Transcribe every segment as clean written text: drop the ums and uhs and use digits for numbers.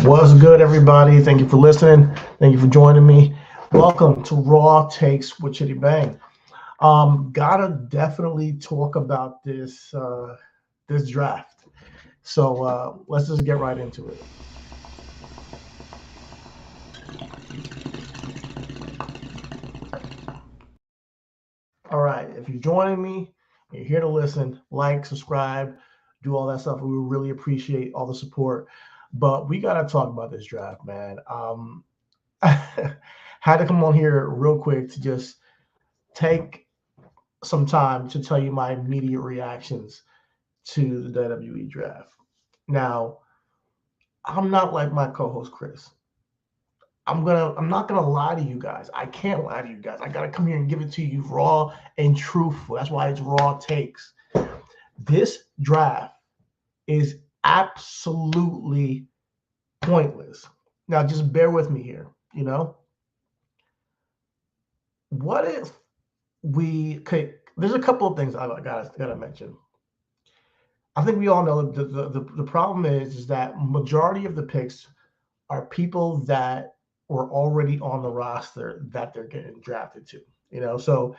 What's good, everybody? Thank you for listening. Thank you for joining me. Welcome to Raw Takes with Chidi Bang. Gotta definitely talk about this draft. So let's just get right into it. All right, if you're joining me, you're here to listen, like, subscribe, do all that stuff. We really appreciate all the support. But we gotta talk about this draft, man. Had to come on here real quick to just take some time to tell you my immediate reactions to the WWE draft. Now, I'm not like my co-host Chris. I'm not gonna lie to you guys. I can't lie to you guys. I gotta come here and give it to you raw and truthful. That's why it's raw takes. This draft is absolutely pointless. Now, just bear with me here. What if we could? There's a couple of things I gotta mention. I think we all know the problem is that majority of the picks are people that were already on the roster that they're getting drafted to. So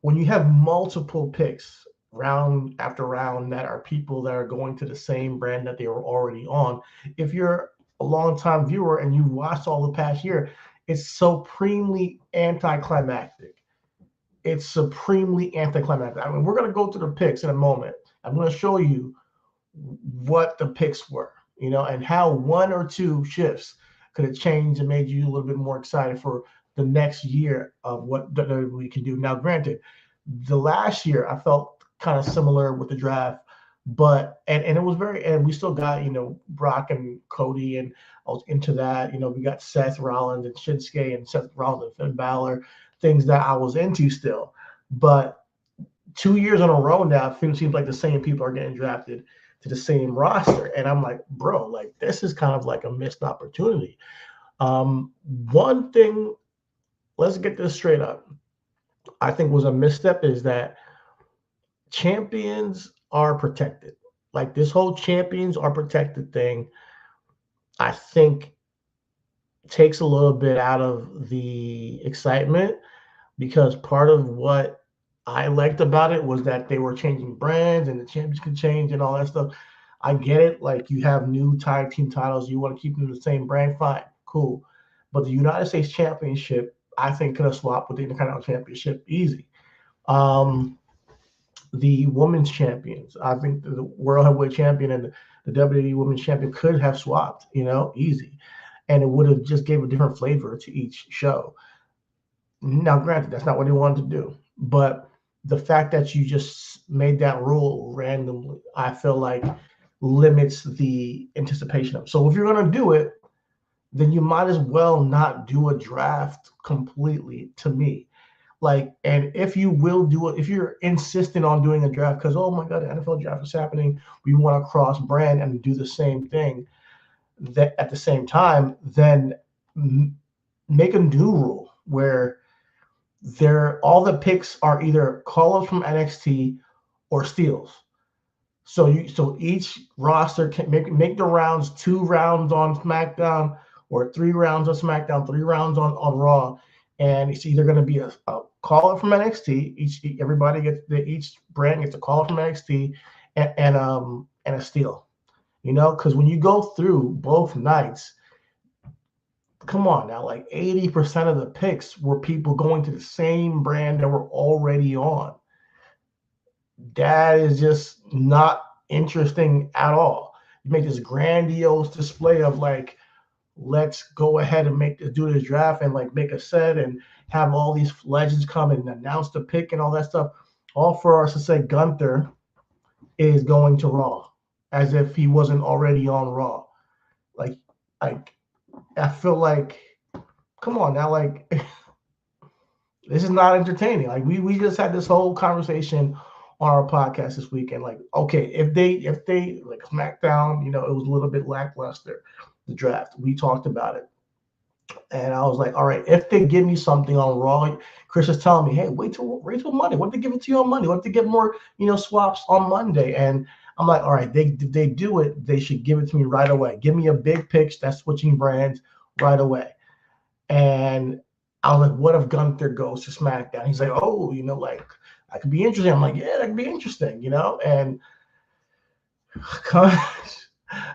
when you have multiple picks round after round that are people that are going to the same brand that they were already on, if you're a long-time viewer and you've watched all the past year, it's supremely anticlimactic. It's supremely anticlimactic. I mean, we're going to go through the picks in a moment. I'm going to show you what the picks were, and how one or two shifts could have changed and made you a little bit more excited for the next year of what we can do. Now, granted, the last year I felt kind of similar with the draft, but and it was and we still got Brock and Cody, and I was into that. We got Seth Rollins and Shinsuke and Seth Rollins and Finn Balor, things that I was into still. But 2 years in a row now, it seems like the same people are getting drafted to the same roster, and I'm like, bro, like this is kind of like a missed opportunity. One thing, let's get this straight up, I think was a misstep is that champions are protected. Like this whole champions are protected thing, I think takes a little bit out of the excitement, because part of what I liked about it was that they were changing brands and the champions could change and all that stuff. I get it. Like you have new tag team titles, you want to keep them the same brand, fine, cool. But the United States Championship, I think, could have swapped with the Intercontinental Championship easy. The women's champions, I think the World Heavyweight Champion and the WWE Women's Champion could have swapped, easy. And it would have just gave a different flavor to each show. Now, granted, that's not what they wanted to do. But the fact that you just made that rule randomly, I feel like limits the anticipation of it. So if you're going to do it, then you might as well not do a draft completely, to me. Like, and if you will do it, if you're insistent on doing a draft because, oh my God, the NFL draft is happening, we want to cross brand and do the same thing that at the same time, then make a new rule where all the picks are either call-ups from NXT or steals. So each roster can make the rounds 2 rounds on SmackDown or 3 rounds on SmackDown, 3 rounds on Raw, and it's either going to be a call-up from NXT. Everybody gets each brand gets a call-up from NXT and a steal. Because when you go through both nights, come on now, like 80% of the picks were people going to the same brand that were already on. That is just not interesting at all. You make this grandiose display of like, let's go ahead and do this draft and like make a set and have all these legends come and announce the pick and all that stuff, all for us to say Gunther is going to Raw, as if he wasn't already on Raw. Like I feel like, come on now, like this is not entertaining. Like we just had this whole conversation on our podcast this week, and like, okay, if they like SmackDown, it was a little bit lackluster, the draft. We talked about it. And I was like, all right, if they give me something on Raw, Chris is telling me, hey, wait till Monday. What if they give it to you on Monday? What if they get more, swaps on Monday? And I'm like, all right, they do it, they should give it to me right away. Give me a big pitch that's switching brands right away. And I was like, what if Gunther goes to SmackDown? He's like, oh, like that could be interesting. I'm like, yeah, that could be interesting, And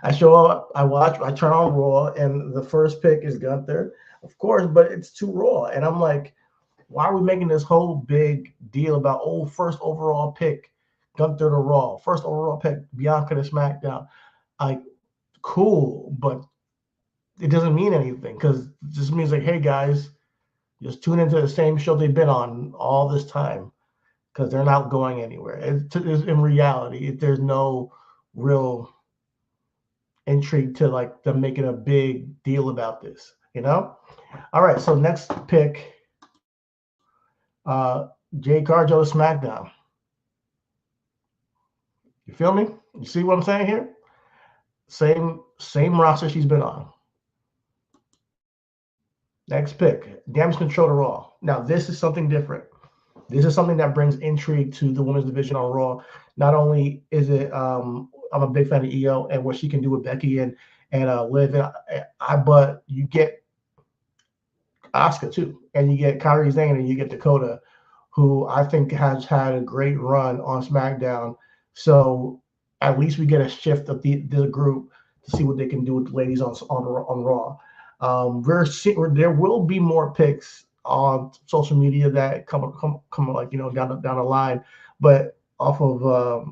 I show up, I turn on Raw, and the first pick is Gunther, of course, but it's too Raw. And I'm like, why are we making this whole big deal about, first overall pick, Gunther to Raw, first overall pick, Bianca to SmackDown? Like, cool, but it doesn't mean anything, because it just means like, hey guys, just tune into the same show they've been on all this time, because they're not going anywhere. In reality, there's no real intrigue to like them making a big deal about this, All right, so next pick, Jade Cargill to SmackDown. You feel me? You see what I'm saying here? Same roster she's been on. Next pick, Damage Control to Raw. Now this is something different. This is something that brings intrigue to the women's division on Raw. Not only is it, I'm a big fan of Io and what she can do with Becky and Liv, but you get Asuka too, and you get Kairi Sane, and you get Dakota, who I think has had a great run on SmackDown. So at least we get a shift of the group to see what they can do with the ladies on Raw. There will be more picks on social media that come like down the line, but off of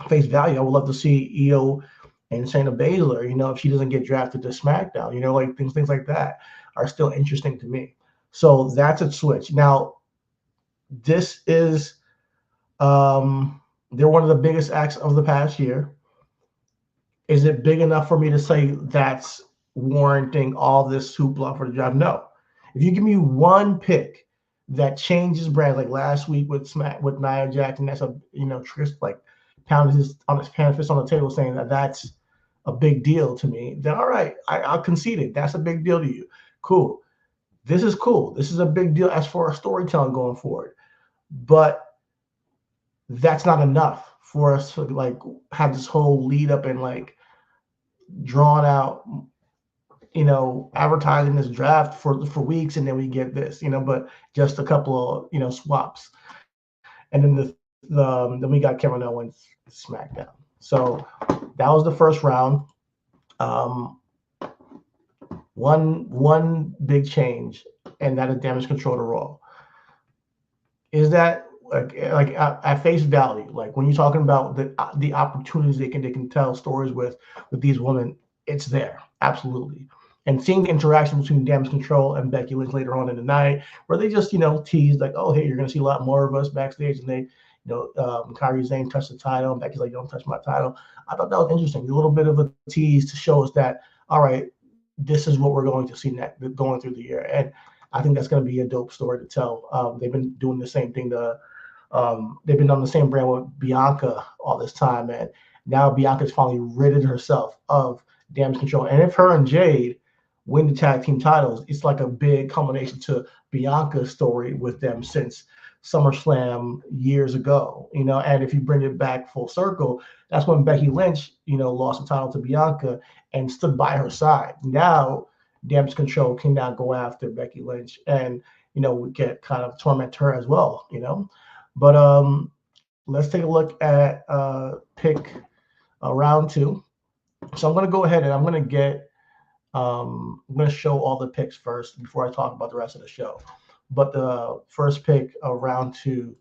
face value, I would love to see Io and Shayna Baszler. If she doesn't get drafted to SmackDown, like things like that are still interesting to me. So that's a switch. Now, this is they're one of the biggest acts of the past year. Is it big enough for me to say that's warranting all this hoopla for the draft? No. If you give me one pick that changes brand, like last week with Nia Jax, that's Trish like pounded his fist on the table saying that's a big deal to me, then all right, I'll concede it. That's a big deal to you. Cool. This is cool. This is a big deal as for our storytelling going forward. But that's not enough for us to like have this whole lead up and like drawn out, advertising this draft for weeks, and then we get this, but just a couple of swaps, and then then we got Kevin Owens SmackDown. So that was the first round. One big change, and that is Damage Control to Raw. Is that like at face value, like when you're talking about the opportunities they can tell stories with these women, it's there, absolutely. And seeing the interaction between Damage Control and Becky Lynch later on in the night, where they just teased like, oh hey, you're gonna see a lot more of us backstage, and they Kairi Sane touched the title, and Becky's like, don't touch my title. I thought that was interesting, a little bit of a tease to show us that, all right, this is what we're going to see next going through the year. And I think that's going to be a dope story to tell. They've been doing the same thing. They've been on the same brand with Bianca all this time, and now Bianca's finally ridded herself of Damage Control. And if her and Jade win the tag team titles, it's like a big culmination to Bianca's story with them since SummerSlam years ago. And if you bring it back full circle, that's when Becky Lynch, lost the title to Bianca and stood by her side. Now Damage Control can now go after Becky Lynch and, we get kind of torment her as well, But let's take a look at pick round 2. So I'm going to go ahead and I'm going to show all the picks first before I talk about the rest of the show. But the first pick of round 2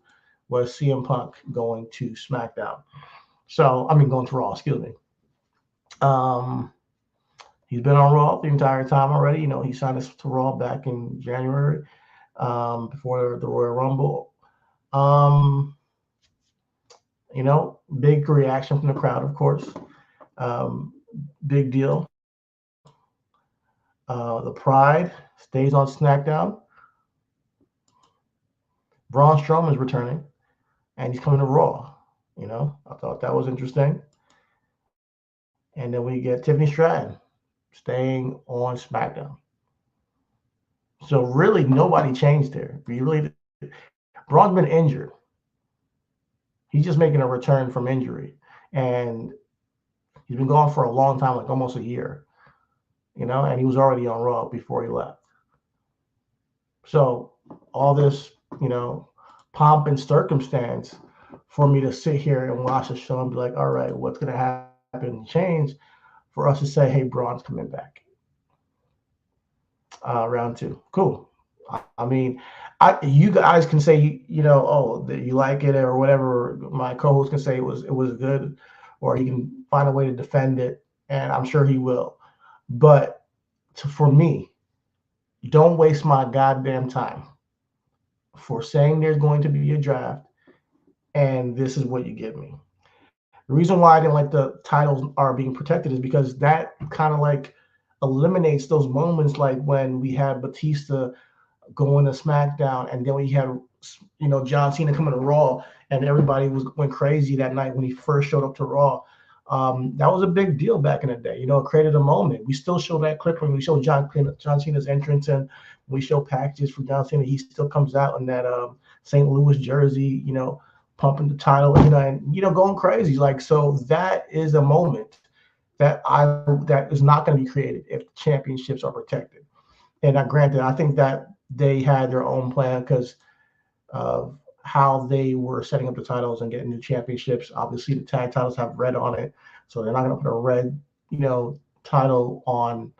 was CM Punk going to SmackDown. So, going to Raw, excuse me. He's been on Raw the entire time already. He signed us to Raw back in January, before the Royal Rumble. Big reaction from the crowd, of course. Big deal. The Pride stays on SmackDown. Braun Strowman is returning, and he's coming to Raw. I thought that was interesting. And then we get Tiffany Stratton staying on SmackDown. So really, nobody changed there. Braun's been injured. He's just making a return from injury. and he's been gone for a long time, like almost a year, and he was already on Raw before he left. So all this, pomp and circumstance for me to sit here and watch the show and be like, all right, what's going to happen and change for us to say, hey, Braun's coming back. Round 2. Cool. I mean, you guys can say, oh, that you like it or whatever. My co-host can say it was good, or he can find a way to defend it, and I'm sure he will. But for me, don't waste my goddamn time for saying there's going to be a draft, and this is what you give me. The reason why I didn't like the titles are being protected is because that kind of like eliminates those moments, like when we had Batista going to SmackDown, and then we had John Cena coming to Raw, and everybody went crazy that night when he first showed up to Raw. That was a big deal back in the day. It created a moment. We still show that clip when we show John Cena's entrance, and we show packages for John Cena. He still comes out in that St. Louis jersey, pumping the title, and going crazy. Like, so that is a moment that is not going to be created if championships are protected. And granted, I think that they had their own plan because of how they were setting up the titles and getting new championships. Obviously, the tag titles have red on it, so they're not going to put a red, title on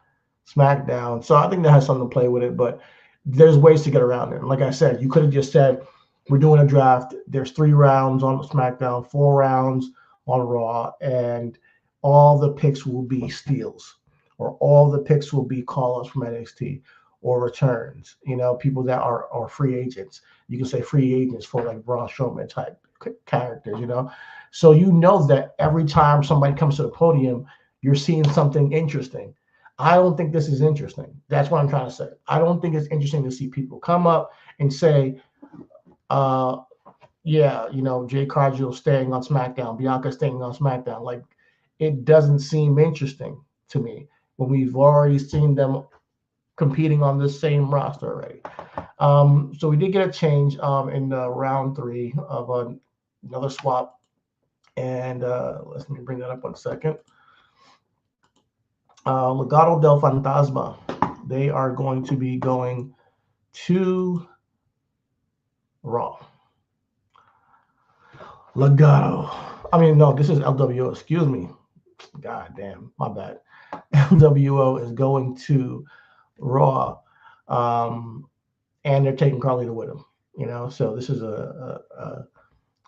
SmackDown. So I think that has something to play with it, but there's ways to get around it. And like I said, you could have just said, we're doing a draft. There's 3 rounds on SmackDown, 4 rounds on Raw, and all the picks will be steals, or all the picks will be call-ups from NXT or returns, people that are free agents. You can say free agents for like Braun Strowman type characters, So that every time somebody comes to the podium, you're seeing something interesting. I don't think this is interesting. That's what I'm trying to say. I don't think it's interesting to see people come up and say, Jay Cargill staying on SmackDown, Bianca staying on SmackDown. Like, it doesn't seem interesting to me when we've already seen them competing on the same roster already. So we did get a change in round 3 of another swap. And let me bring that up 1 second. Legado del Fantasma. They are going to be going to Raw. Legado. I mean, no, this is LWO. Excuse me. God damn, my bad. LWO is going to Raw, and they're taking Carlito with them. So this is a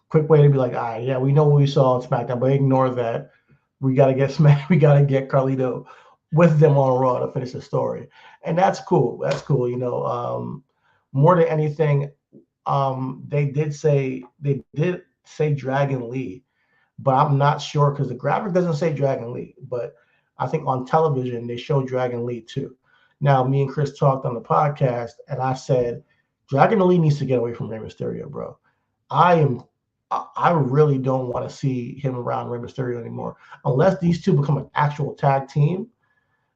quick way to be like, all right, yeah, we know what we saw on SmackDown, but ignore that. We got to get we got to get Carlito with them on Raw to finish the story, and that's cool. That's cool. More than anything, they did say Dragon Lee, but I'm not sure because the graphic doesn't say Dragon Lee, but I think on television they show Dragon Lee too. Now, me and Chris talked on the podcast, and I said Dragon Lee needs to get away from Rey Mysterio, bro. I really don't want to see him around Rey Mysterio anymore. Unless these two become an actual tag team,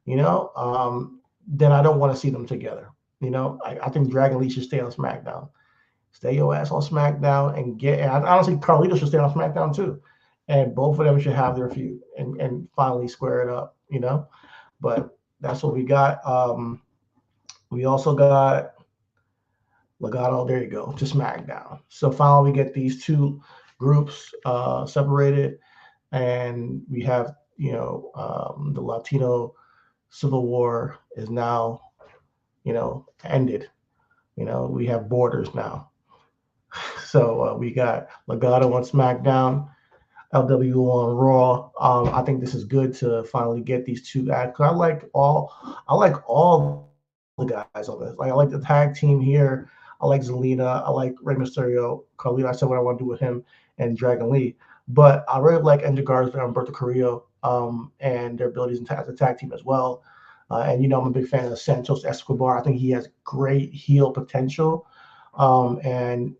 then I don't want to see them together. I think Dragon Lee should stay on SmackDown. Stay your ass on SmackDown and honestly, Carlito should stay on SmackDown too. And both of them should have their feud and finally square it up, But that's what we got. We also got Legado, there you go, to SmackDown. So finally we get these 2 groups separated, and we have, the Latino Civil War is now, ended. We have borders now. So we got Legado on SmackDown, LWO on Raw. I think this is good to finally get these 2 ads. I like all the guys on this. Like, I like the tag team here. I like Zelina. I like Rey Mysterio, Carlito. I said what I want to do with him, and Dragon Lee. But I really like Angel Garza and Humberto Carrillo and their abilities as a tag team as well. And I'm a big fan of Santos Escobar. I think he has great heel potential, and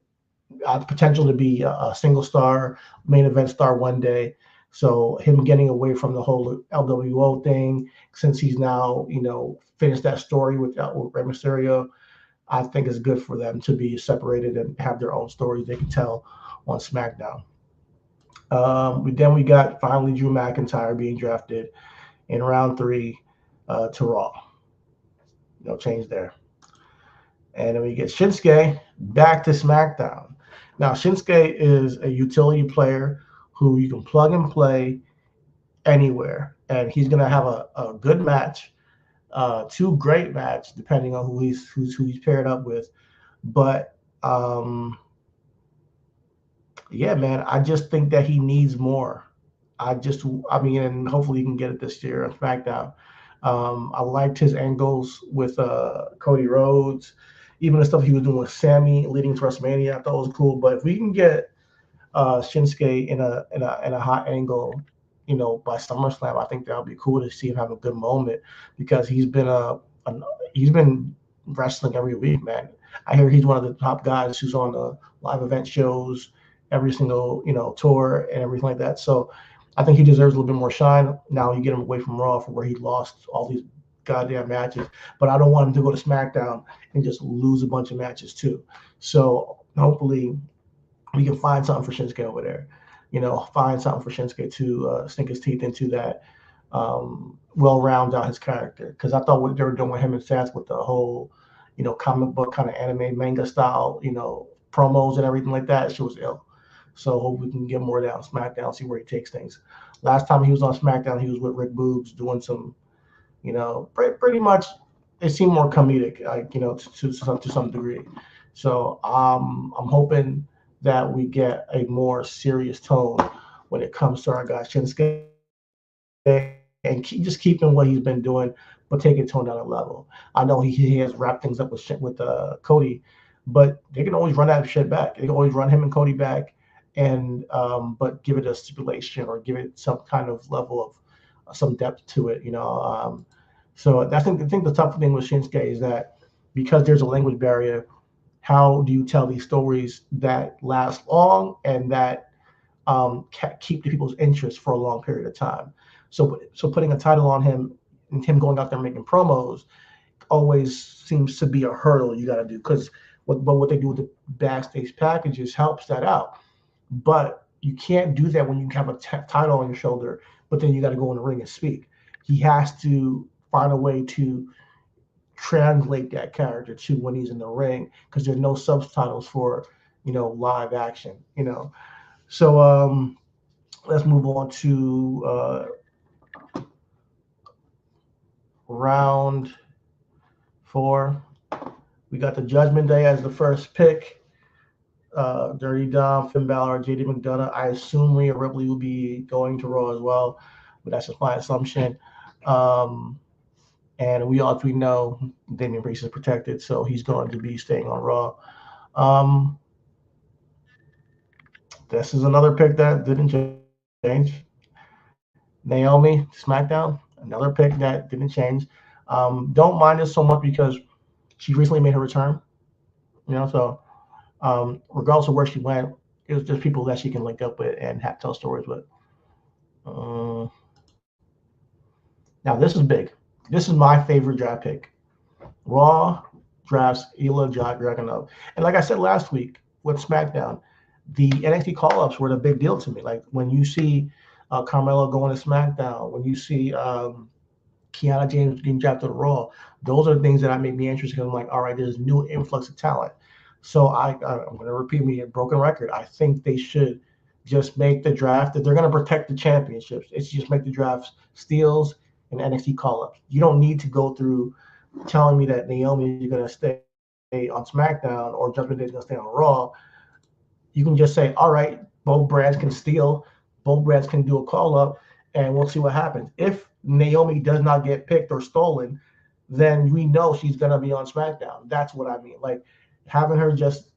potential to be a single star, main event star one day. So him getting away from the whole LWO thing, since he's now, finished that story with Rey Mysterio, I think it's good for them to be separated and have their own stories they can tell on SmackDown. Then we got finally Drew McIntyre being drafted in round 3 to Raw. No change there. And then we get Shinsuke back to SmackDown. Now, Shinsuke is a utility player who you can plug and play anywhere, and he's going to have a good match, 2 great match, depending on who he's paired up with. But yeah, man, I just think that he needs more. And hopefully he can get it this year on SmackDown. I liked his angles with Cody Rhodes, even the stuff he was doing with Sammy leading to WrestleMania. I thought it was cool. But if we can get Shinsuke in a hot angle, by SummerSlam, I think that would be cool to see him have a good moment, because he's been wrestling every week, man. I hear he's one of the top guys who's on the live event shows every single tour and everything like that. So I think he deserves a little bit more shine. Now you get him away from Raw, from where he lost all these goddamn matches. But I don't want him to go to SmackDown and just lose a bunch of matches too. So hopefully we can find something for Shinsuke over there. Find something for Shinsuke to sink his teeth into that will round out his character. Because I thought what they were doing with him and Seth with the whole, comic book kind of anime manga style, promos and everything like that, she was ill. So hope we can get more of that on SmackDown, see where he takes things. Last time he was on SmackDown, he was with Rick Boogs doing some, pretty much it seemed more comedic, like, to some degree. So I'm hoping that we get a more serious tone when it comes to our guy Shinsuke, and just keeping what he's been doing, but taking tone down a level. I know he has wrapped things up with Cody, but they can always run that shit back. They can always run him and Cody back, and but give it a stipulation or give it some kind of level of some depth to it. So I think the tough thing with Shinsuke is that because there's a language barrier, how do you tell these stories that last long and that keep the people's interest for a long period of time? So putting a title on him and him going out there making promos always seems to be a hurdle you got to do, because what they do with the backstage packages helps that out. But you can't do that when you have a title on your shoulder, but then you got to go in the ring and speak. He has to find a way to translate that character to when he's in the ring, because there's no subtitles for live action. So let's move on to round 4. We got the Judgment Day as the first pick. Dirty Dom, Finn Balor, JD McDonough. I assume Rhea Ripley will be going to Raw as well, but that's just my assumption. And we all three know Damien Priest is protected, so he's going to be staying on Raw. This is another pick that didn't change. Naomi, SmackDown, another pick that didn't change. Don't mind this so much because she recently made her return. So regardless of where she went, it was just people that she can link up with and tell stories with. Now, this is big. This is my favorite draft pick. Raw drafts Ilya Dragunov. And like I said last week with SmackDown, the NXT call-ups were the big deal to me. Like when you see Carmelo going to SmackDown, when you see Kiana James being drafted to Raw, those are the things that make me interested, because I'm like, all right, there's new influx of talent. So I'm going to repeat me a broken record. I think they should just make the draft, that they're going to protect the championships. It's just make the drafts steals and NXT call-ups. You don't need to go through telling me that Naomi is going to stay on SmackDown or Judgment Day is going to stay on Raw. You can just say, all right, both brands can steal, both brands can do a call-up, and we'll see what happens. If Naomi does not get picked or stolen, then we know she's going to be on SmackDown. That's what I mean. Like, having her just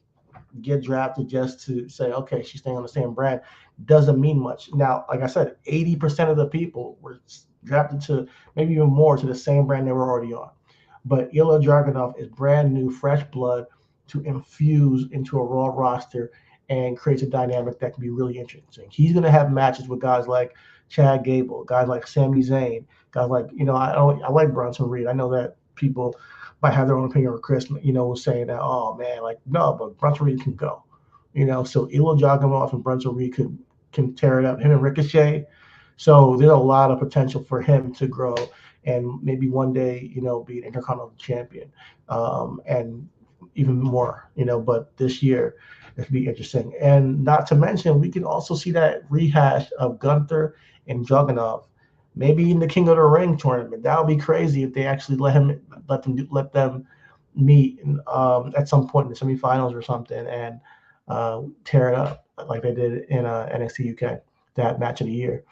get drafted just to say, okay, she's staying on the same brand doesn't mean much. Now, like I said, 80% of the people were drafted to, maybe even more, to the same brand they were already on. But Ilya Dragunov is brand new, fresh blood to infuse into a Raw roster and creates a dynamic that can be really interesting. He's going to have matches with guys like Chad Gable, guys like Sami Zayn, guys like, I like Bronson Reed. I know that people might have their own opinion, or Chris, was saying that, oh man, like, no, but Bronson Reed can go. So Ilya Dragunov and Bronson Reed could can tear it up. Him and Ricochet. So there's a lot of potential for him to grow and maybe one day, be an Intercontinental Champion, and even more, But this year, it'll be interesting. And not to mention, we can also see that rehash of Gunther and Dragunov, maybe in the King of the Ring tournament. That would be crazy if they actually let them meet at some point in the semifinals or something and tear it up like they did in NXT UK, that match of the year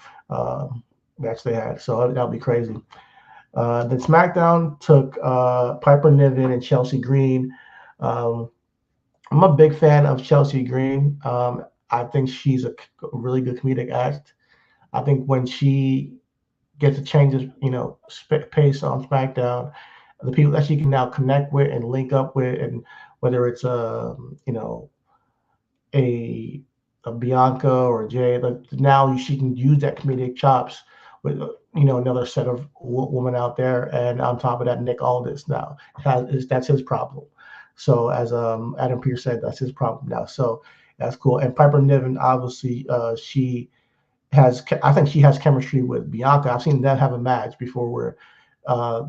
match they had. So that would be crazy. Then SmackDown took Piper Niven and Chelsea Green. I'm a big fan of Chelsea Green. I think she's a really good comedic act. I think when she gets a change of, pace on SmackDown, the people that she can now connect with and link up with, and whether it's a Bianca or Jay, now she can use that comedic chops with another set of woman out there, and on top of that, Nick Aldis now that's his problem. So as Adam Pearce said, that's his problem now. So that's cool. And Piper Niven, obviously, I think she has chemistry with Bianca. I've seen them have a match before where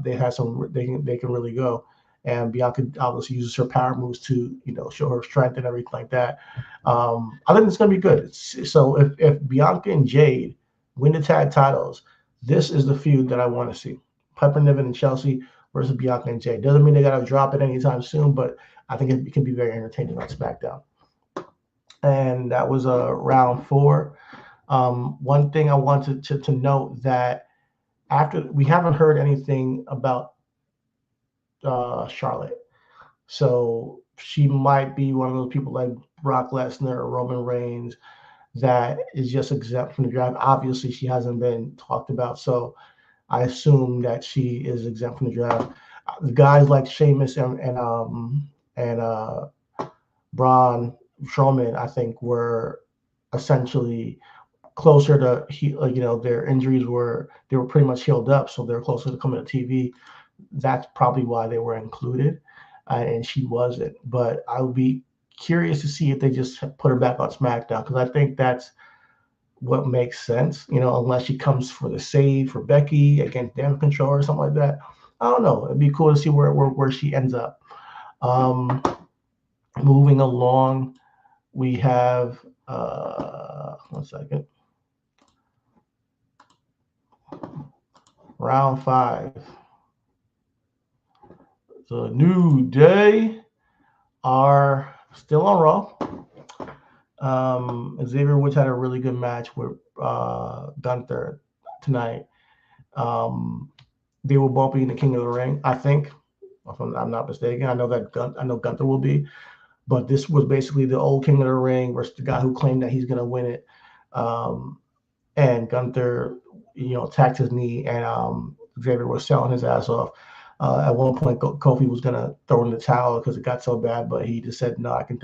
they can really go. And Bianca obviously uses her power moves to show her strength and everything like that. I think it's going to be good. So if Bianca and Jade win the tag titles, this is the feud that I want to see. Piper Niven and Chelsea versus Bianca and Jade. Doesn't mean they got to drop it anytime soon, but I think it can be very entertaining on SmackDown. And that was round 4. One thing I wanted to note that after we haven't heard anything about Charlotte, so she might be one of those people like Brock Lesnar or Roman Reigns that is just exempt from the draft. Obviously, she hasn't been talked about, so I assume that she is exempt from the draft. Guys like Sheamus and Braun Strowman, I think, were essentially closer to their injuries were pretty much healed up, so they're closer to coming to TV. That's probably why they were included, and she wasn't. But I would be curious to see if they just put her back on SmackDown, because I think that's what makes sense, unless she comes for the save for Becky against Damage Control or something like that. I don't know. It'd be cool to see where she ends up. Moving along, we have 1 second. Round 5. The New Day are still on Raw. Xavier Woods had a really good match with Gunther tonight. They will both be in the King of the Ring, I think, if I'm not mistaken. I know Gunther will be, but this was basically the old King of the Ring versus the guy who claimed that he's going to win it. And Gunther, attacked his knee, and Xavier was selling his ass off. At one point, Kofi was going to throw in the towel because it got so bad, but he just said, no, I can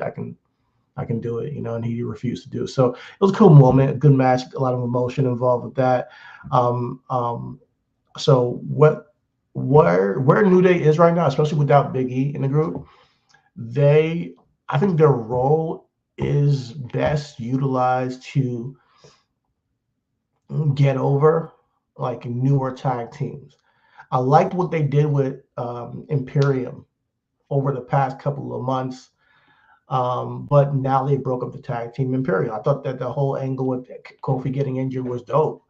do it, and he refused to do it. So it was a cool moment, a good match, a lot of emotion involved with that. So where New Day is right now, especially without Big E in the group, I think their role is best utilized to get over like newer tag teams. I liked what they did with Imperium over the past couple of months. But now they broke up the tag team Imperium. I thought that the whole angle with Kofi getting injured was dope.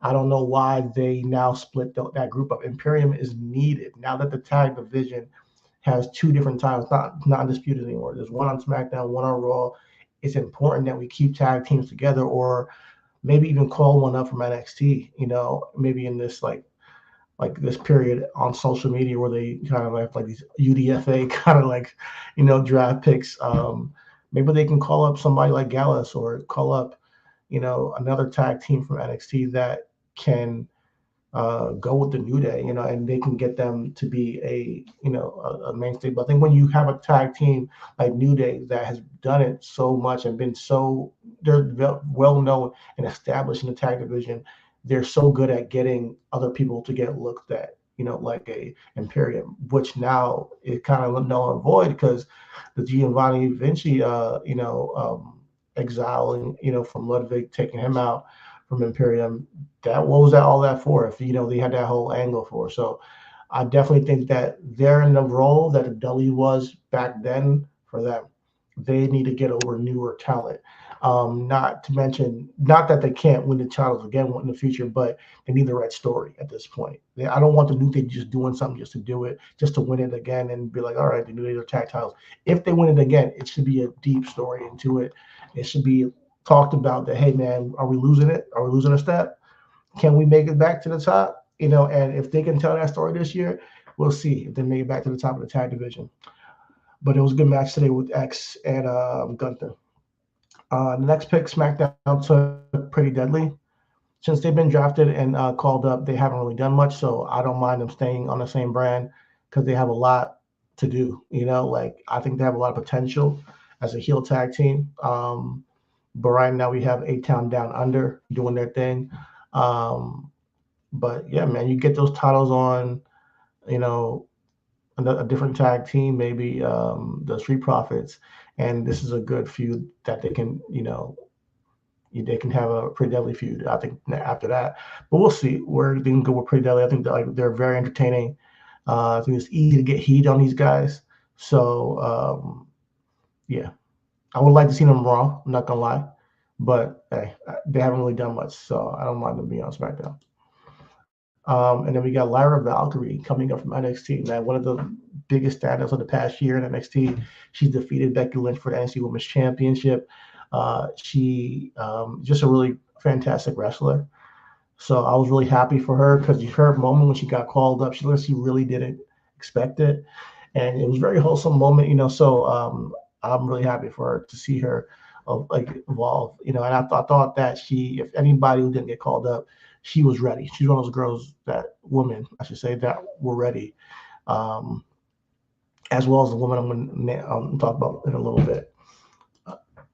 I don't know why they now split that group up. Imperium is needed now that the tag division has 2 different titles, not undisputed anymore. There's one on SmackDown, one on Raw. It's important that we keep tag teams together, or maybe even call one up from NXT. Maybe in this like this period on social media where they kind of have like these UDFA kind of draft picks. Maybe they can call up somebody like Gallus or call up, another tag team from NXT that can go with the New Day, and they can get them to be a mainstay. But I think when you have a tag team like New Day that has done it so much and they're well known and established in the tag division, they're so good at getting other people to get looked at, like a Imperium, which now is kind of null and void because the Giovanni Vinci, exiling, from Ludwig, taking him out from Imperium. What was that all that for? If they had that whole angle for. So I definitely think that they're in the role that the W was back then for them. They need to get over newer talent. Not to mention, not that they can't win the titles again in the future, but they need the right story at this point. I don't want the New Day just doing something just to do it, just to win it again and be like, all right, the New Day are tag titles. If they win it again, it should be a deep story into it. It should be talked about that, hey, man, are we losing it? Are we losing a step? Can we make it back to the top? And if they can tell that story this year, we'll see if they make it back to the top of the tag division. But it was a good match today with X and Gunther. The next pick, SmackDown took Pretty Deadly. Since they've been drafted and called up, they haven't really done much, so I don't mind them staying on the same brand because they have a lot to do. I think they have a lot of potential as a heel tag team. But right now we have A-Town Down Under doing their thing. But yeah, man, you get those titles on, a different tag team, maybe the Street Profits, and this is a good feud that they can, they can have a Pretty Deadly feud. I think after that, but we'll see where they can go with Pretty Deadly. I think they're very entertaining. I think it's easy to get heat on these guys. So yeah, I would like to see them Raw. I'm not gonna lie, but hey, they haven't really done much, so I don't mind them being on SmackDown. And then we got Lyra Valkyrie coming up from NXT. Man, one of the biggest standouts of the past year in NXT. She's defeated Becky Lynch for the NXT Women's Championship. She just a really fantastic wrestler. So I was really happy for her because her moment when she got called up, she really didn't expect it. And it was a very wholesome moment, so I'm really happy for her to see her evolve, and I thought that if anybody who didn't get called up, she was ready. She's one of those girls, women, I should say, that were ready, as well as the woman I'm going to talk about in a little bit.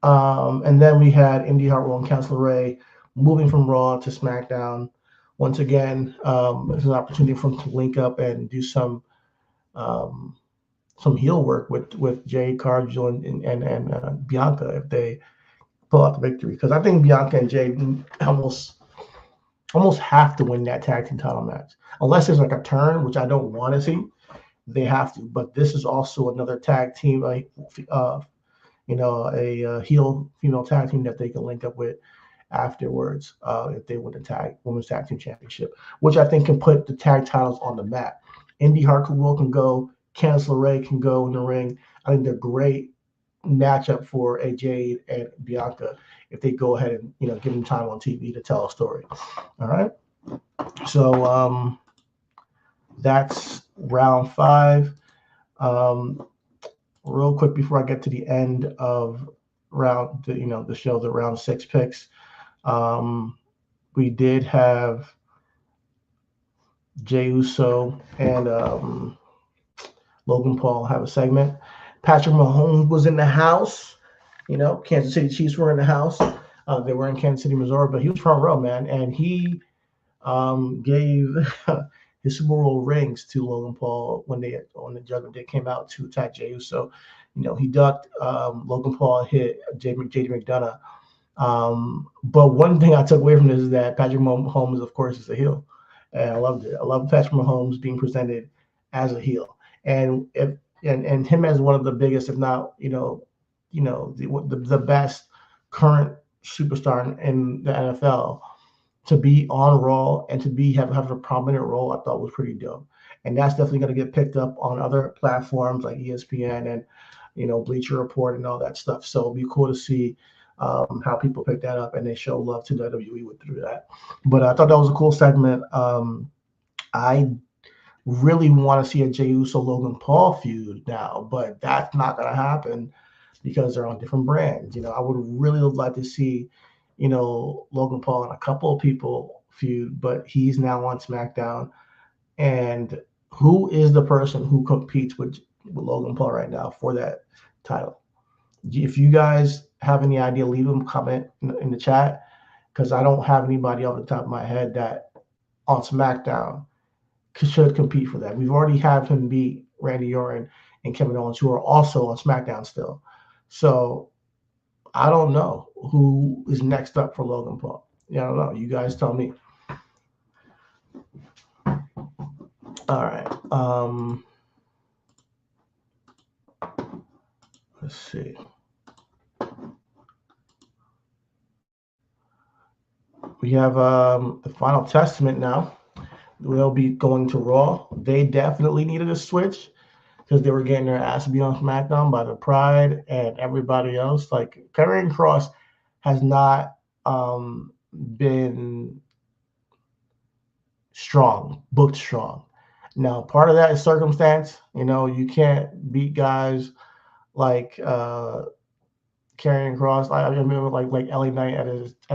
And then we had Indy Hartwell and Candice LeRae moving from Raw to SmackDown. Once again, it's an opportunity for them to link up and do some heel work with Jay, Cargill, and Bianca if they pull out the victory. Because I think Bianca and Jay almost have to win that tag team title match. Unless there's a turn, which I don't want to see, they have to. But this is also another tag team, a heel female tag team that they can link up with afterwards if they win the women's tag team championship, which I think can put the tag titles on the map. Indy Hartwell can go, Candice LeRae can go in the ring. I think they're great matchup for AJ and Bianca if they go ahead and give them time on TV to tell a story. All right, so that's round 5. Real quick before I get to the end of the show, the round 6 picks, we did have Jey Uso and Logan Paul have a segment. Patrick Mahomes was in the house. Kansas City Chiefs were in the house. They were in Kansas City, Missouri, but he was front row, man, and he gave his Super Bowl rings to Logan Paul when the Judgment Day came out to attack Jey Uso. He ducked. Logan Paul hit JD McDonough. But one thing I took away from this is that Patrick Mahomes, of course, is a heel, and I loved it. I love Patrick Mahomes being presented as a heel, and him as one of the biggest, if not, the best current superstar in the NFL. To be on Raw and to have a prominent role, I thought was pretty dope. And that's definitely going to get picked up on other platforms like ESPN and, Bleacher Report and all that stuff. So it'll be cool to see how people pick that up and they show love to WWE through that. But I thought that was a cool segment. I really want to see a Jey Uso Logan Paul feud now, but that's not going to happen because they're on different brands. I would really like to see Logan Paul and a couple of people feud, but he's now on SmackDown. And who is the person who competes with Logan Paul right now for that title? If you guys have any idea, leave them a comment in the chat, because I don't have anybody off the top of my head that on SmackDown should compete for that. We've already had him beat Randy Orton and Kevin Owens, who are also on SmackDown still. So I don't know who is next up for Logan Paul. Yeah, I don't know. You guys tell me. All right. Let's see. We have the Final Testament now. They'll be going to Raw. They definitely needed a switch because they were getting their ass beat on SmackDown by the Pride and everybody else. Like Karrion Kross has not been strong, booked strong. Now, part of that is circumstance. You know, you can't beat guys like Karrion Kross. I remember like LA Knight at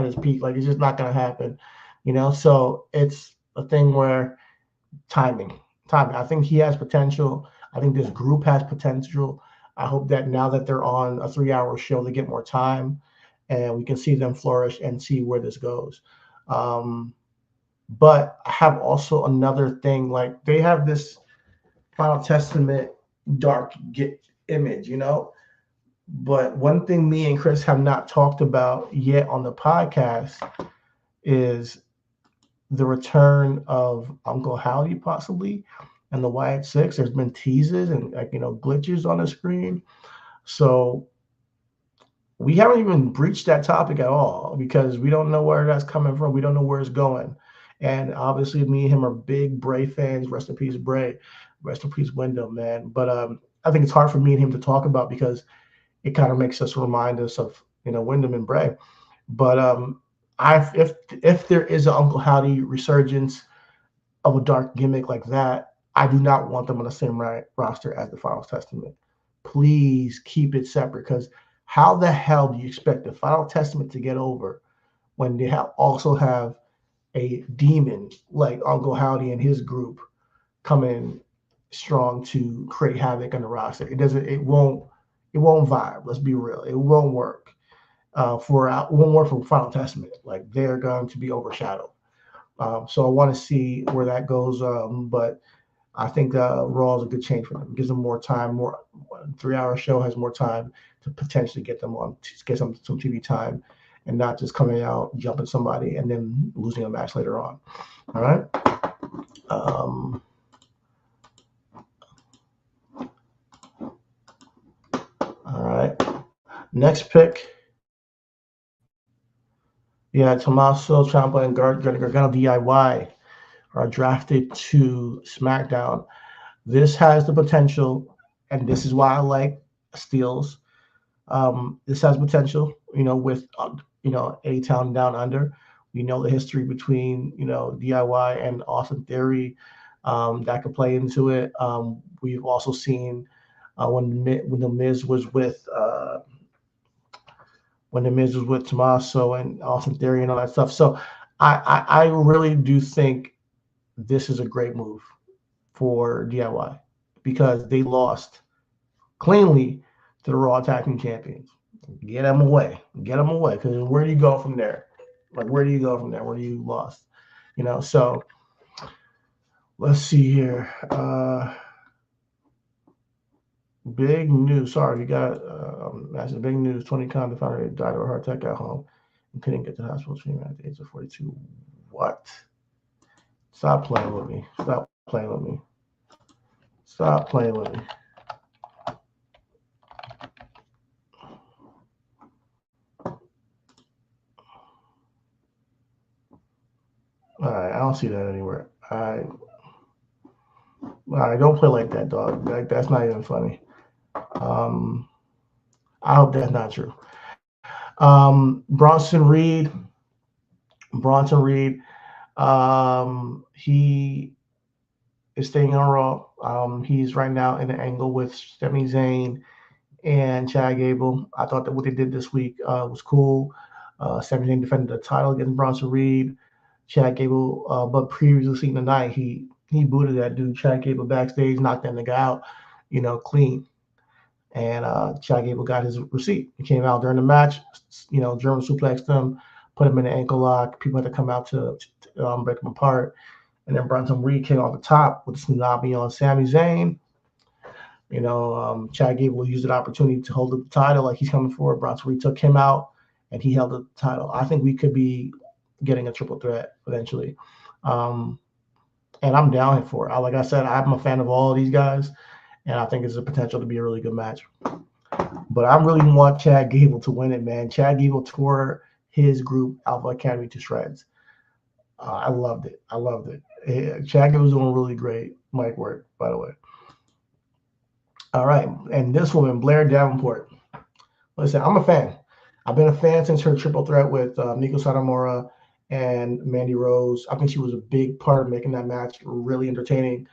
his peak. Like it's just not gonna happen. You know, so it's a thing where timing. I think he has potential. I think this group has potential. I hope that now that they're on a 3-hour show, they get more time and we can see them flourish and see where this goes. But I have also another thing, like they have this Final Testament dark image, you know. But one thing me and Chris have not talked about yet on the podcast is the return of Uncle Howdy possibly and the Wyatt Six. There's been teases and glitches on the screen. So we haven't even breached that topic at all because we don't know where that's coming from. We don't know where it's going. And obviously me and him are big Bray fans. Rest in peace, Bray. Rest in peace, Wyndham, man. But I think it's hard for me and him to talk about because it kind of makes us remind us of, Wyndham and Bray. But if there is an Uncle Howdy resurgence of a dark gimmick like that, I do not want them on the same roster as the Final Testament. Please keep it separate because how the hell do you expect the Final Testament to get over when they also have a demon like Uncle Howdy and his group coming strong to create havoc on the roster? It won't vibe. Let's be real. It won't work. It won't work for Final Testament. Like they're going to be overshadowed. So I want to see where that goes. But I think Raw is a good change for them. It gives them more time. 3-hour show has more time to potentially get them on, to get some TV time, and not just coming out, jumping somebody, and then losing a match later on. All right. All right. Next pick. Yeah, Tommaso Ciampa and Gargano DIY are drafted to SmackDown. This has the potential, and this is why I like steals. This has potential, with A-Town Down Under. We know the history between DIY and Austin Theory that could play into it. We've also seen when the Miz was with Tommaso and Austin Theory and all that stuff. So I really do think this is a great move for DIY because they lost cleanly to the Raw Tag Team Champions. Get them away. Because where do you go from there? Like, where do you go from there? Where do you lost? So let's see here. Big news. Sorry, you got massive big news. Tony Khan, the founder, died of a heart attack at home and couldn't get to the hospital treatment at the age of 42. What? Stop playing with me. Stop playing with me. All right, I don't see that anywhere. All right, don't play like that, dog. That's not even funny. I hope that's not true. Bronson Reed. He is staying on Raw. He's right now in an angle with Sami Zayn and Chad Gable. I thought that what they did this week was cool. Sami Zayn defended the title against Bronson Reed. Chad Gable, but previously in the night, he booted that dude, Chad Gable, backstage, knocked that nigga out, clean. And Chad Gable got his receipt. He came out during the match, German suplexed him, put him in an ankle lock. People had to come out to break him apart. And then Bronson Reed came off the top with the tsunami on Sami Zayn. Chad Gable used an opportunity to hold the title like he's coming forward. Bronson Reed took him out, and he held the title. I think we could be getting a triple threat eventually. And I'm down for it. Like I said, I'm a fan of all of these guys, and I think it's a potential to be a really good match. But I really want Chad Gable to win it, man. Chad Gable tore his group, Alpha Academy, to shreds. I loved it. Chad Gable was doing really great mic work, by the way. All right, and this woman, Blair Davenport. Listen, I'm a fan. I've been a fan since her triple threat with Miko Satomura and Mandy Rose. I think she was a big part of making that match really entertaining.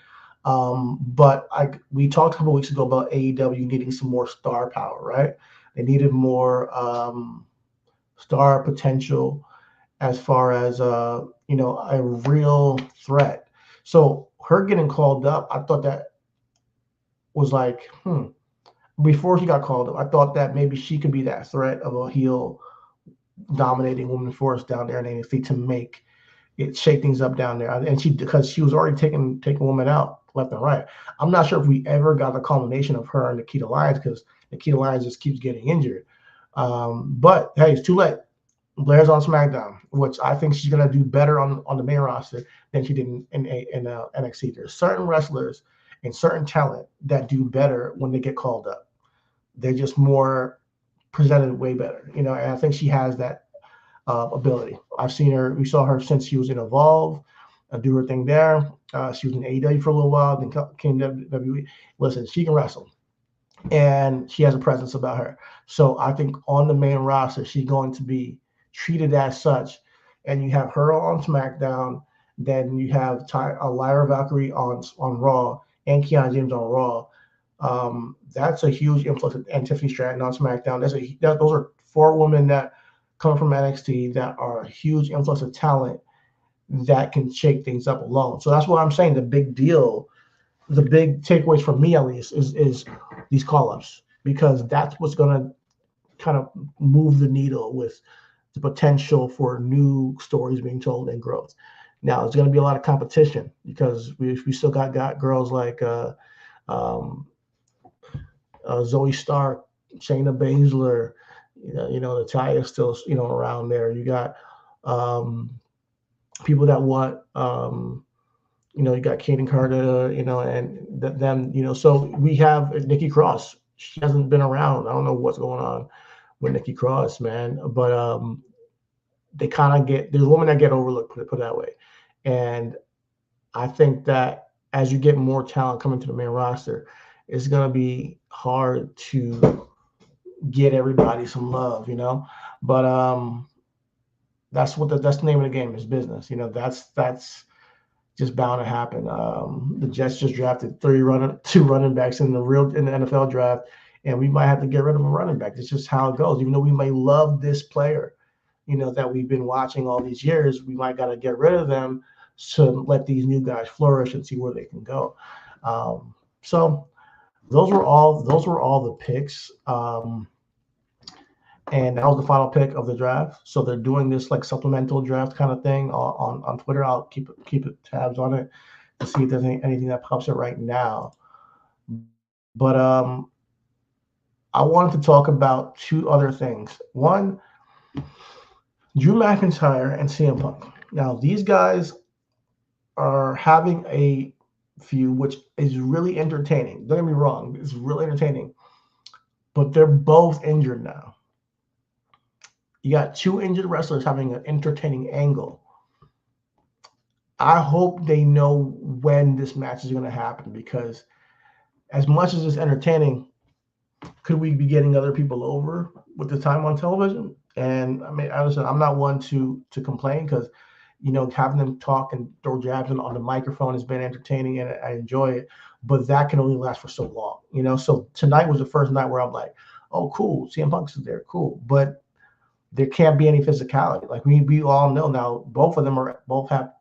But we talked a couple weeks ago about AEW needing some more star power, right? They needed more star potential as far as a real threat. So her getting called up, I thought that was like, before she got called up, I thought that maybe she could be that threat of a heel dominating woman force down there in NXT to make it shake things up down there. And because she was already taking women out left and right. I'm not sure if we ever got the culmination of her and Nikita Lyons, because Nikita Lyons just keeps getting injured. But hey, it's too late. Blair's on SmackDown, which I think she's gonna do better on the main roster than she did in NXT. There's certain wrestlers and certain talent that do better when they get called up. They're just more presented way better, and I think she has that ability. I've seen her. We saw her since she was in Evolve, do her thing there. She was in AEW for a little while, then came to WWE. Listen, she can wrestle, and she has a presence about her. So I think on the main roster, she's going to be treated as such. And you have her on SmackDown, then you have Lyra Valkyrie on Raw, and Kiana James on Raw. That's a huge influence. And Tiffany Stratton on SmackDown. Those are 4 women that come from NXT that are a huge influx of talent that can shake things up alone. So that's what I'm saying. The big deal, the big takeaways for me at least, is these call-ups, because that's what's going to kind of move the needle with the potential for new stories being told and growth. Now, there's going to be a lot of competition because we still got girls like Zoe Stark, Shayna Baszler, Natalia still around there. You got people that want you got Kaden Carter, and them, so we have Nikki Cross. She hasn't been around. I don't know what's going on with Nikki Cross, man, but they kind of there's women that get overlooked, put it that way. And I think that as you get more talent coming to the main roster, it's going to be hard to get everybody some love, but that's the name of the game, is business. That's just bound to happen. The Jets just drafted 2 running backs in the NFL draft, and we might have to get rid of a running back. It's just how it goes. Even though we may love this player, that we've been watching all these years, we might got to get rid of them to let these new guys flourish and see where they can go. So those were all the picks. And that was the final pick of the draft. So they're doing this like supplemental draft kind of thing on Twitter. I'll keep tabs on it to see if there's anything that pops up right now. But I wanted to talk about 2 other things. One, Drew McIntyre and CM Punk. Now, these guys are having a feud, which is really entertaining. Don't get me wrong, it's really entertaining. But they're both injured now. You got 2 injured wrestlers having an entertaining angle. I hope they know when this match is going to happen, because as much as it's entertaining, could we be getting other people over with the time on television? And I mean, I'm not one to complain, because having them talk and throw jabs on the microphone has been entertaining, and I enjoy it. But that can only last for so long, So tonight was the first night where I'm like, oh, cool, CM Punk's there, cool. But there can't be any physicality. Like we all know now, both of them have,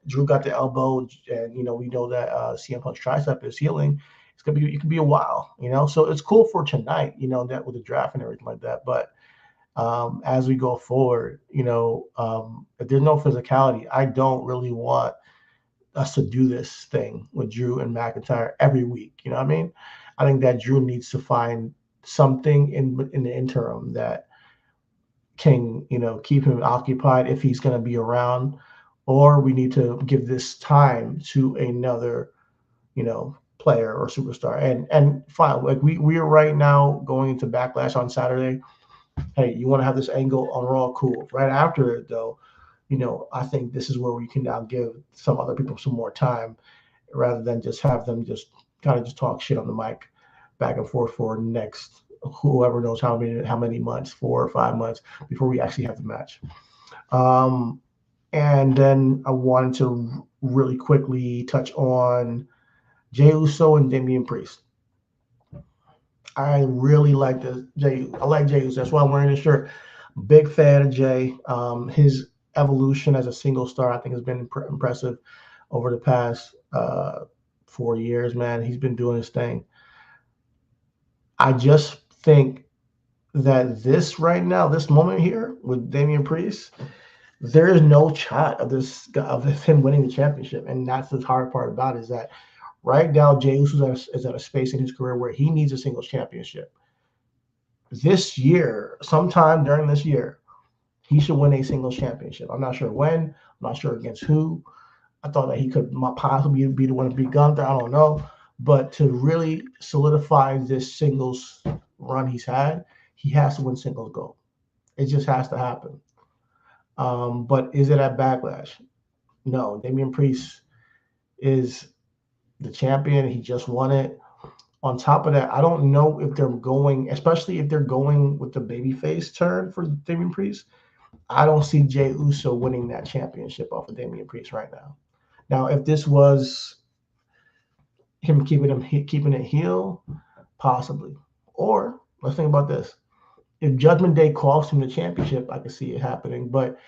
Drew got the elbow, and we know that CM Punk's tricep is healing. It could be a while, So it's cool for tonight, that with the draft and everything like that. But as we go forward, if there's no physicality, I don't really want us to do this thing with Drew and McIntyre every week. You know what I mean? I think that Drew needs to find something in the interim that can, keep him occupied if he's going to be around, or we need to give this time to another, player or superstar. And fine, like we are right now going into Backlash on Saturday. Hey, you want to have this angle on Raw? Cool. Right after it, though, I think this is where we can now give some other people some more time rather than just have them just kind of just talk shit on the mic back and forth for next whoever knows how many months, 4 or 5 months before we actually have the match. And then I wanted to really quickly touch on Jey Uso and Damien Priest. I really like this Jey. I like Jey Uso. That's why I'm wearing this shirt. Big fan of Jey. His evolution as a single star, I think, has been impressive over the past 4 years. Man, he's been doing his thing. I just think that this right now, this moment here with Damien Priest, there is no shot of him winning the championship, and that's the hard part about it, is that right now Jey Uso is at a space in his career where he needs a singles championship. This year, sometime during this year, he should win a singles championship. I'm not sure when. I'm not sure against who. I thought that he could possibly be the one to beat Gunther. I don't know. But to really solidify this singles run he's had, he has to win singles gold. It just has to happen. But is it at Backlash? No. Damien Priest is the champion. He just won it. On top of that, I don't know if they're going, especially if they're going with the babyface turn for Damien Priest. I don't see Jey Uso winning that championship off of Damien Priest right now. Now, if this was him keeping it heel, possibly. Or let's think about this: if Judgment Day cost him the championship, I could see it happening. But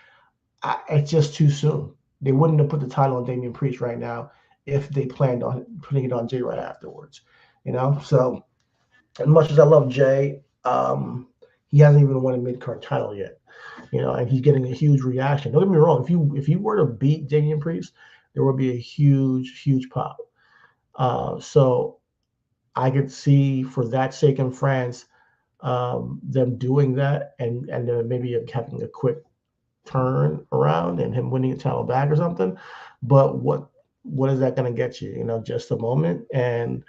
it's just too soon. They wouldn't have put the title on Damien Priest right now if they planned on putting it on Jey right afterwards. So as much as I love Jey, he hasn't even won a mid-card title yet. And he's getting a huge reaction. Don't get me wrong. If you were to beat Damien Priest, there would be a huge, huge pop. So I could see, for that sake in France, them doing that and then maybe having a quick turn around and him winning a title back or something. But what is that going to get you? Just a moment, and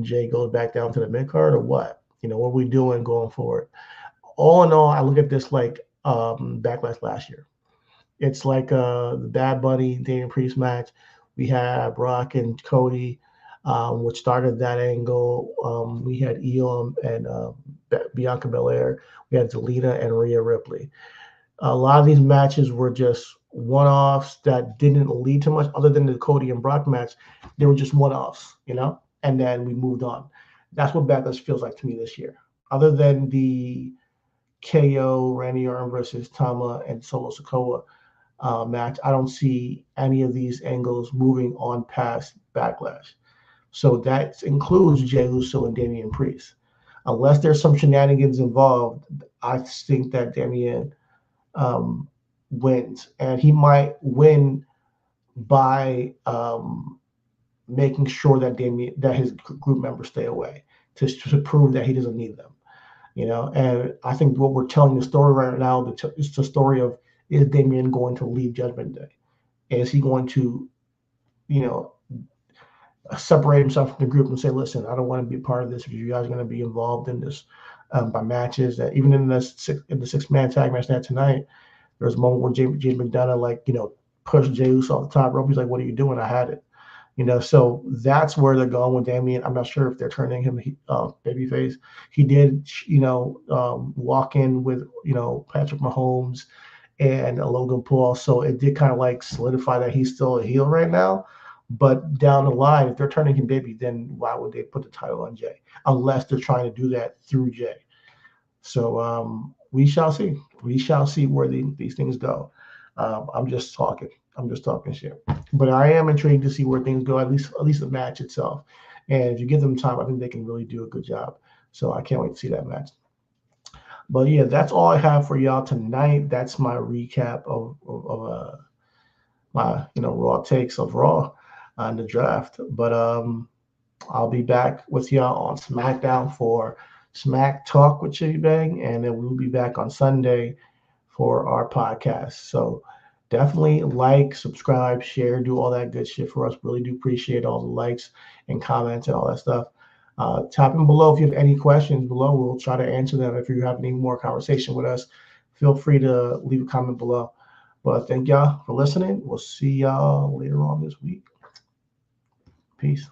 Jey goes back down to the mid card, or what? What are we doing going forward? All in all, I look at this like Backlash last year. It's like the Bad Bunny Damien Priest match. We had Brock and Cody, which started that angle. We had Io and Bianca Belair. We had Zelina and Rhea Ripley. A lot of these matches were just one-offs that didn't lead to much, other than the Cody and Brock match. They were just one-offs, and then we moved on. That's what Backlash feels like to me this year. Other than the KO, Randy Orton versus Tama and Solo Sikoa match, I don't see any of these angles moving on past Backlash. So that includes Jey Uso and Damien Priest. Unless there's some shenanigans involved, I think that Damien wins, and he might win by making sure that his group members stay away to prove that he doesn't need them. And I think what we're telling the story right now is the story of, is Damien going to leave Judgment Day? Is he going to, separate himself from the group and say, listen, I don't want to be part of this. If you guys are going to be involved in this by matches, that even in the six-man tag match that tonight, there was a moment where James McDonough, pushed Jey Uso off the top rope. He's like, what are you doing? I had it. So that's where they're going with Damien. I'm not sure if they're turning him babyface. He did, walk in with, Patrick Mahomes and Logan Paul. So it did kind of solidify that he's still a heel right now. But down the line, if they're turning him baby, then why would they put the title on Jey? Unless they're trying to do that through Jey. So we shall see. We shall see where these things go. I'm just talking shit. But I am intrigued to see where things go, at least the match itself. And if you give them time, I think they can really do a good job. So I can't wait to see that match. But yeah, that's all I have for y'all tonight. That's my recap of my Raw takes of Raw. in the draft. But I'll be back with y'all on SmackDown for Smack Talk with Chidi Bang, and then we'll be back on Sunday for our podcast. So definitely like, subscribe, share, do all that good shit for us. Really do appreciate all the likes and comments and all that stuff. Tap in below if you have any questions below. We'll try to answer them. If you have any more conversation with us, feel free to leave a comment below. But thank y'all for listening. We'll see y'all later on this week. Peace.